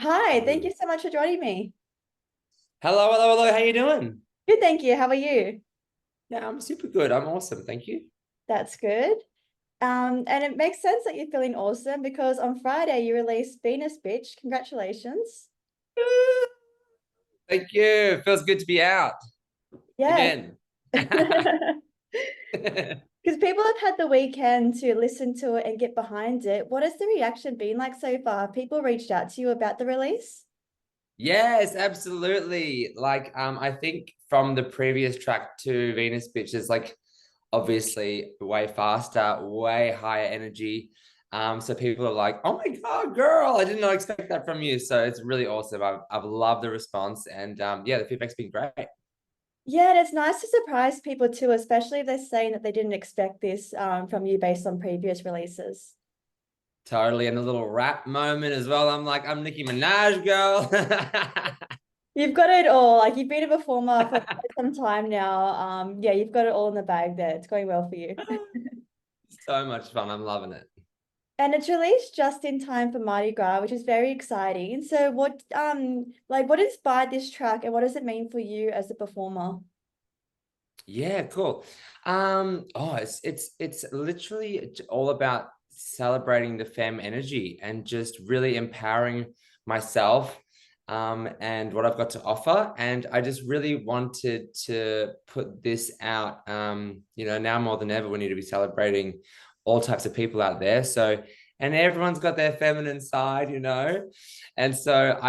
Hi, thank you Ooh. so much for joining me. Hello, hello, hello. How you doing? Good, thank you. How are you? Yeah, I'm super good. I'm awesome. Thank you. That's good. And it makes sense that you're feeling awesome because on Friday you released Venus Bitch. Congratulations. Thank you. Feels good to be out Yes. again. Because people have had the weekend to listen to it and get behind it. What has the reaction been like so far? Have people reached out to you about the release? Yes, absolutely. I think from the previous track to Venus Bitch is like obviously way faster, way higher energy. So people are like, "Oh my God, girl, I did not expect that from you." So it's really awesome. I've loved the response, and yeah, the feedback's been great. Yeah, and it's nice to surprise people too, especially if they're saying that they didn't expect this from you based on previous releases. Totally. And a little rap moment as well. I'm like, I'm Nicki Minaj, girl. You've got it all. Like you've been a performer for quite some time now. Yeah, you've got it all in the bag there. It's going well for you. So much fun. I'm loving it. And it's released just in time for Mardi Gras, which is very exciting. So what inspired this track and what does it mean for you as a performer? Yeah, cool. It's literally all about celebrating the femme energy and just really empowering myself and what I've got to offer. And I just really wanted to put this out. Now more than ever, we need to be celebrating all types of people out there. So, and everyone's got their feminine side. And so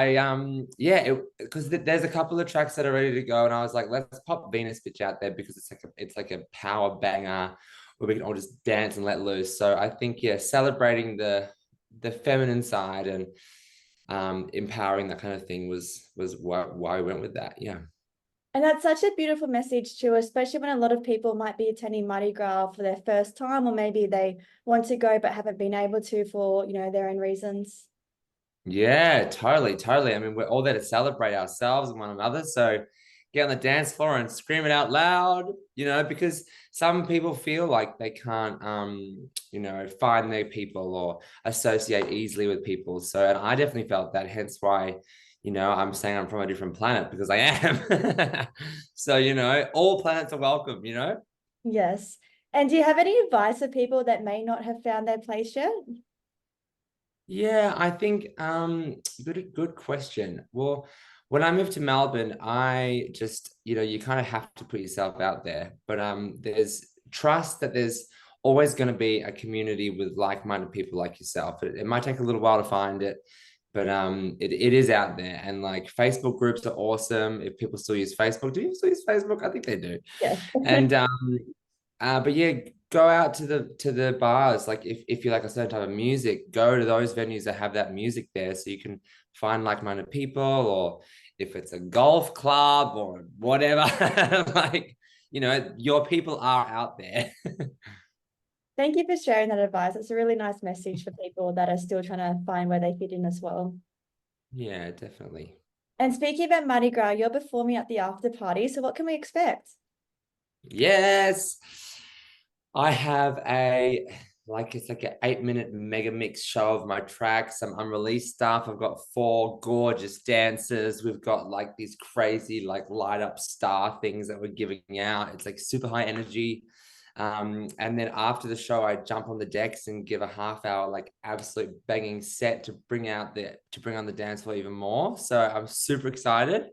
yeah, because there's a couple of tracks that are ready to go, and I was like, let's pop Venus Bitch out there because it's like a power banger where we can all just dance and let loose. So I think yeah, celebrating the feminine side and empowering that kind of thing was why we went with that. Yeah. And that's such a beautiful message too, especially when a lot of people might be attending Mardi Gras for their first time, or maybe they want to go but haven't been able to for, their own reasons. Yeah, totally, totally. I mean, we're all there to celebrate ourselves and one another. So get on the dance floor and scream it out loud, because some people feel like they can't, find their people or associate easily with people. So, and I definitely felt that, hence why, I'm saying I'm from a different planet because I am. So, all planets are welcome. Yes. And do you have any advice for people that may not have found their place yet? Yeah, I think good question. Well, when I moved to Melbourne, I just, you kind of have to put yourself out there. But there's trust that there's always going to be a community with like-minded people like yourself. It might take a little while to find it, but it is out there. And like Facebook groups are awesome. If people still use Facebook, do you still use Facebook? I think they do. Yes. And but yeah, go out to the bars. Like if you like a certain type of music, go to those venues that have that music there, so you can find like-minded people. Or if it's a golf club or whatever, your people are out there. Thank you for sharing that advice. It's a really nice message for people that are still trying to find where they fit in as well. Yeah, definitely. And speaking about Mardi Gras, you're performing at the after party. So what can we expect? Yes. I have it's like an 8-minute mega mix show of my tracks, some unreleased stuff. I've got 4 gorgeous dancers. We've got like these crazy like light up star things that we're giving out. It's like super high energy. And then after the show, I jump on the decks and give a half hour like absolute banging set to bring on the dance floor even more. So I'm super excited.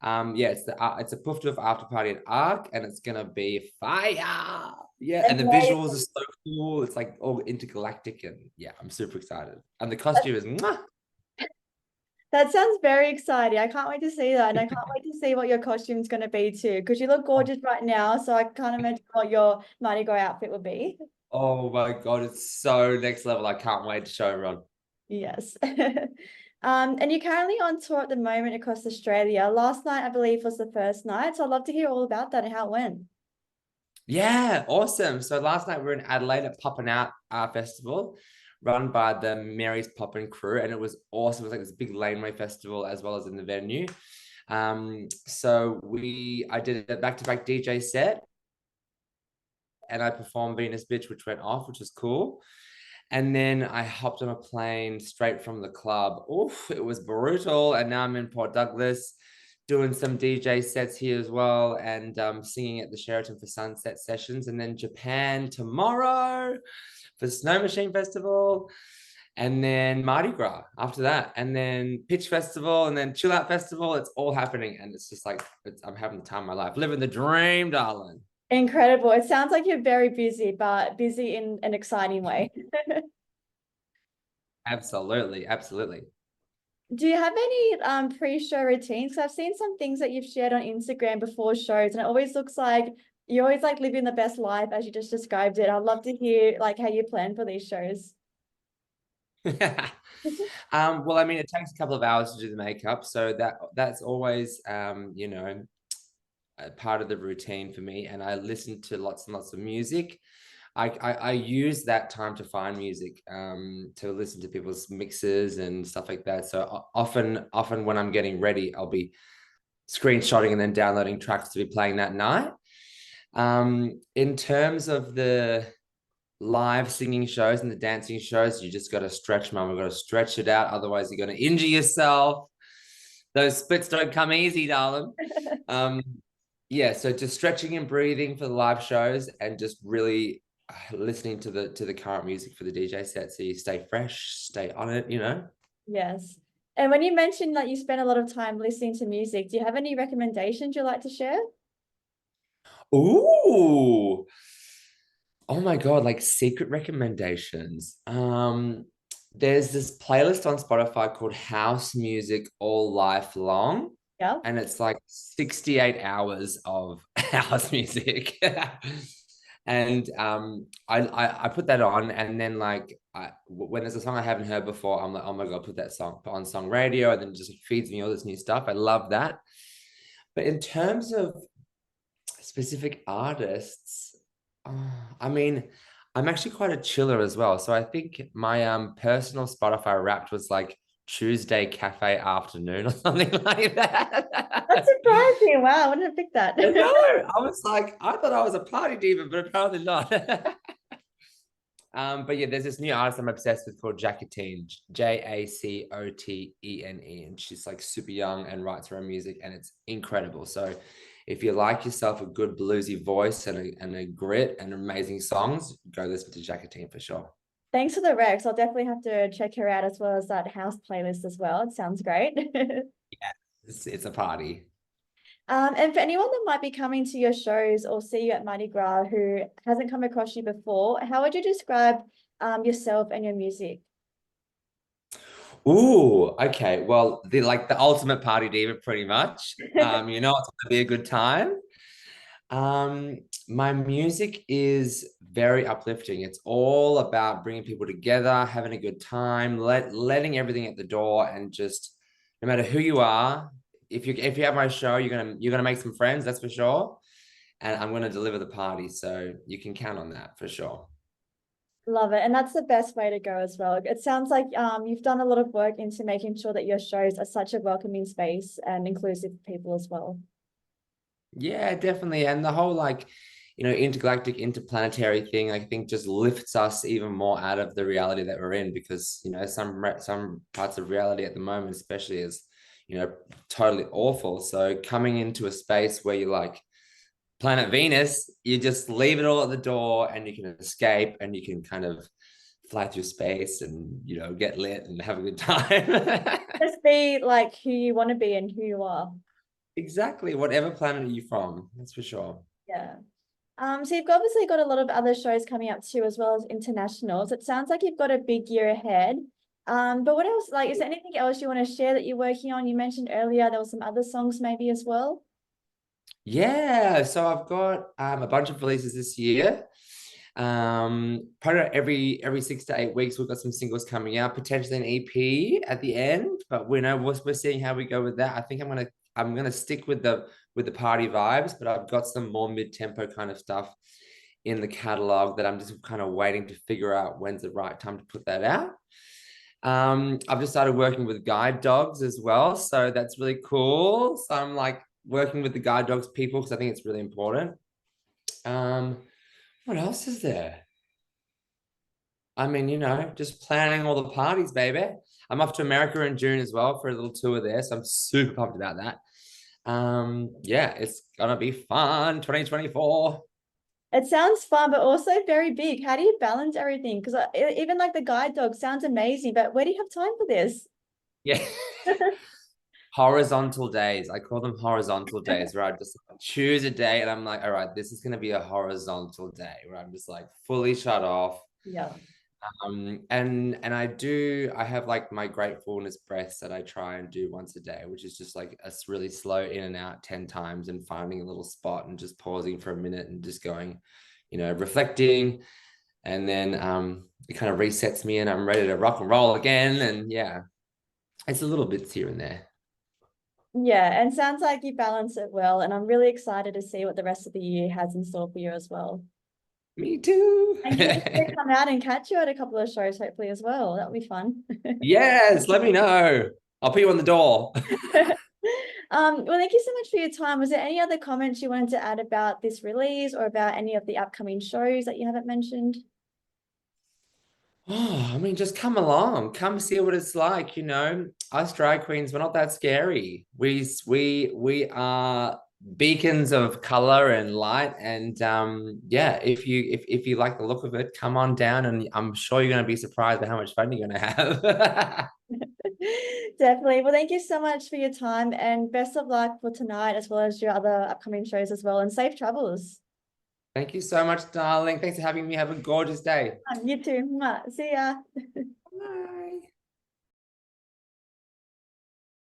Yeah, it's a Puff Duff after party at Arc, and it's gonna be fire. Yeah, and the visuals are Amazing. so cool. It's like all intergalactic, and yeah, I'm super excited. And the costume is mwah. That sounds very exciting. I can't wait to see that. And I can't wait to see what your costume's going to be too, because you look gorgeous right now. So I can't imagine what your Mardi Gras outfit would be. Oh my God, it's so next level. I can't wait to show everyone. Yes. And you're currently on tour at the moment across Australia. Last night, I believe, was the first night. So I'd love to hear all about that and how it went. Yeah, awesome. So last night we were in Adelaide at Poppin' Out Festival, run by the Mary's Poppin' crew, and it was awesome. It was like this big laneway festival as well as in the venue. I did a back-to-back DJ set, and I performed Venus Bitch, which went off, which was cool. And then I hopped on a plane straight from the club. Oof, it was brutal. And now I'm in Port Douglas doing some DJ sets here as well, and singing at the Sheraton for sunset sessions. And then Japan tomorrow for Snow Machine Festival. And then Mardi Gras after that. And then Pitch Festival and then Chill Out Festival. It's all happening. And it's just like, I'm having the time of my life. Living the dream, darling. Incredible. It sounds like you're very busy, but busy in an exciting way. Absolutely. Absolutely. Do you have any pre-show routines? 'Cause I've seen some things that you've shared on Instagram before shows, and it always looks like you're always like living the best life as you just described it. I'd love to hear like how you plan for these shows. Well, I mean, it takes a couple of hours to do the makeup, so that's always a part of the routine for me. And I listen to lots and lots of music. I use that time to find music, to listen to people's mixes and stuff like that. So often when I'm getting ready, I'll be screenshotting and then downloading tracks to be playing that night. In terms of the live singing shows and the dancing shows, you just got to stretch, mum. We've got to stretch it out. Otherwise, you're going to injure yourself. Those splits don't come easy, darling. Yeah, so just stretching and breathing for the live shows, and just really listening to the current music for the DJ set, so you stay fresh, stay on it, you know. Yes. And when you mentioned that you spend a lot of time listening to music, do you have any recommendations you'd like to share? Ooh. Oh my God, like secret recommendations. There's this playlist on Spotify called House Music All Life Long, Yeah. and it's like 68 hours of house music. And I put that on, and then like when there's a song I haven't heard before, I'm like, oh my God, put that song on song radio, and then it just feeds me all this new stuff. I love that. But in terms of specific artists, I mean, I'm actually quite a chiller as well. So I think my personal Spotify Wrapped was like Tuesday Cafe Afternoon or something like That's that. surprising. Wow, I wouldn't have picked that. I know. I was like, I thought I was a party diva, but apparently not. But yeah, there's this new artist I'm obsessed with called Jacotine, Jacotene, and she's like super young and writes her own music, and it's incredible. So if you like yourself a good bluesy voice and a grit and amazing songs, go listen to Jacotine for sure. Thanks for the Rex. I'll definitely have to check her out as well as that house playlist as well. It sounds great. Yeah, it's a party. And for anyone that might be coming to your shows or see you at Mardi Gras who hasn't come across you before, how would you describe yourself and your music? Ooh, okay. Well, the ultimate party diva, pretty much. You know it's gonna be a good time. Um, my music is very uplifting. It's all about bringing people together, having a good time, letting everything at the door, and just no matter who you are, if you have my show, you're gonna make some friends, that's for sure. And I'm gonna deliver the party, so you can count on that for sure. Love it. And that's the best way to go as well. It sounds like you've done a lot of work into making sure that your shows are such a welcoming space and inclusive for people as well. Yeah, definitely. And the whole like, intergalactic, interplanetary thing, I think just lifts us even more out of the reality that we're in, because, some parts of reality at the moment, especially is, totally awful. So coming into a space where you're like planet Venus, you just leave it all at the door and you can escape and you can kind of fly through space and, get lit and have a good time. Just be like who you want to be and who you are. Exactly. Whatever planet are you from? That's for sure. Yeah. So you've obviously got a lot of other shows coming up too, as well as internationals. It sounds like you've got a big year ahead. But what else? Like, is there anything else you want to share that you're working on? You mentioned earlier there were some other songs maybe as well. Yeah, so I've got a bunch of releases this year. Probably every 6 to 8 weeks, we've got some singles coming out, potentially an EP at the end, but we're seeing how we go with that. I think I'm gonna stick with the party vibes, but I've got some more mid-tempo kind of stuff in the catalog that I'm just kind of waiting to figure out when's the right time to put that out. I've just started working with guide dogs as well, so that's really cool. So I'm like working with the guide dogs people because I think it's really important. What else is there? I mean, just planning all the parties, baby. I'm off to America in June as well for a little tour there, so I'm super pumped about that. Yeah, it's gonna be fun. 2024. It sounds fun, but also very big. How do you balance everything? Because even like the guide dog sounds amazing, but where do you have time for this? Yeah. Horizontal days. I call them horizontal days where I just choose a day and I'm like, all right, this is gonna be a horizontal day where I'm just like fully shut off. Yeah. And I have like my gratefulness breaths that I try and do once a day, which is just like a really slow in and out 10 times and finding a little spot and just pausing for a minute and just going, reflecting. And then it kind of resets me and I'm ready to rock and roll again. And yeah, it's a little bits here and there. Yeah, and sounds like you balance it well, and I'm really excited to see what the rest of the year has in store for you as well. Me too. And can we come out and catch you at a couple of shows, hopefully, as well? That'll be fun. Yes, let me know. I'll put you on the door. Well, thank you so much for your time. Was there any other comments you wanted to add about this release or about any of the upcoming shows that you haven't mentioned? Oh, I mean, just come along, come see what it's like. Us drag queens, we're not that scary. We are beacons of color and light. And yeah, if you like the look of it, come on down, and I'm sure you're gonna be surprised by how much fun you're gonna have. Definitely. Well, thank you so much for your time and best of luck for tonight as well as your other upcoming shows as well, and safe travels. Thank you so much, darling. Thanks for having me. Have a gorgeous day. You too. Mwah. See ya. Bye.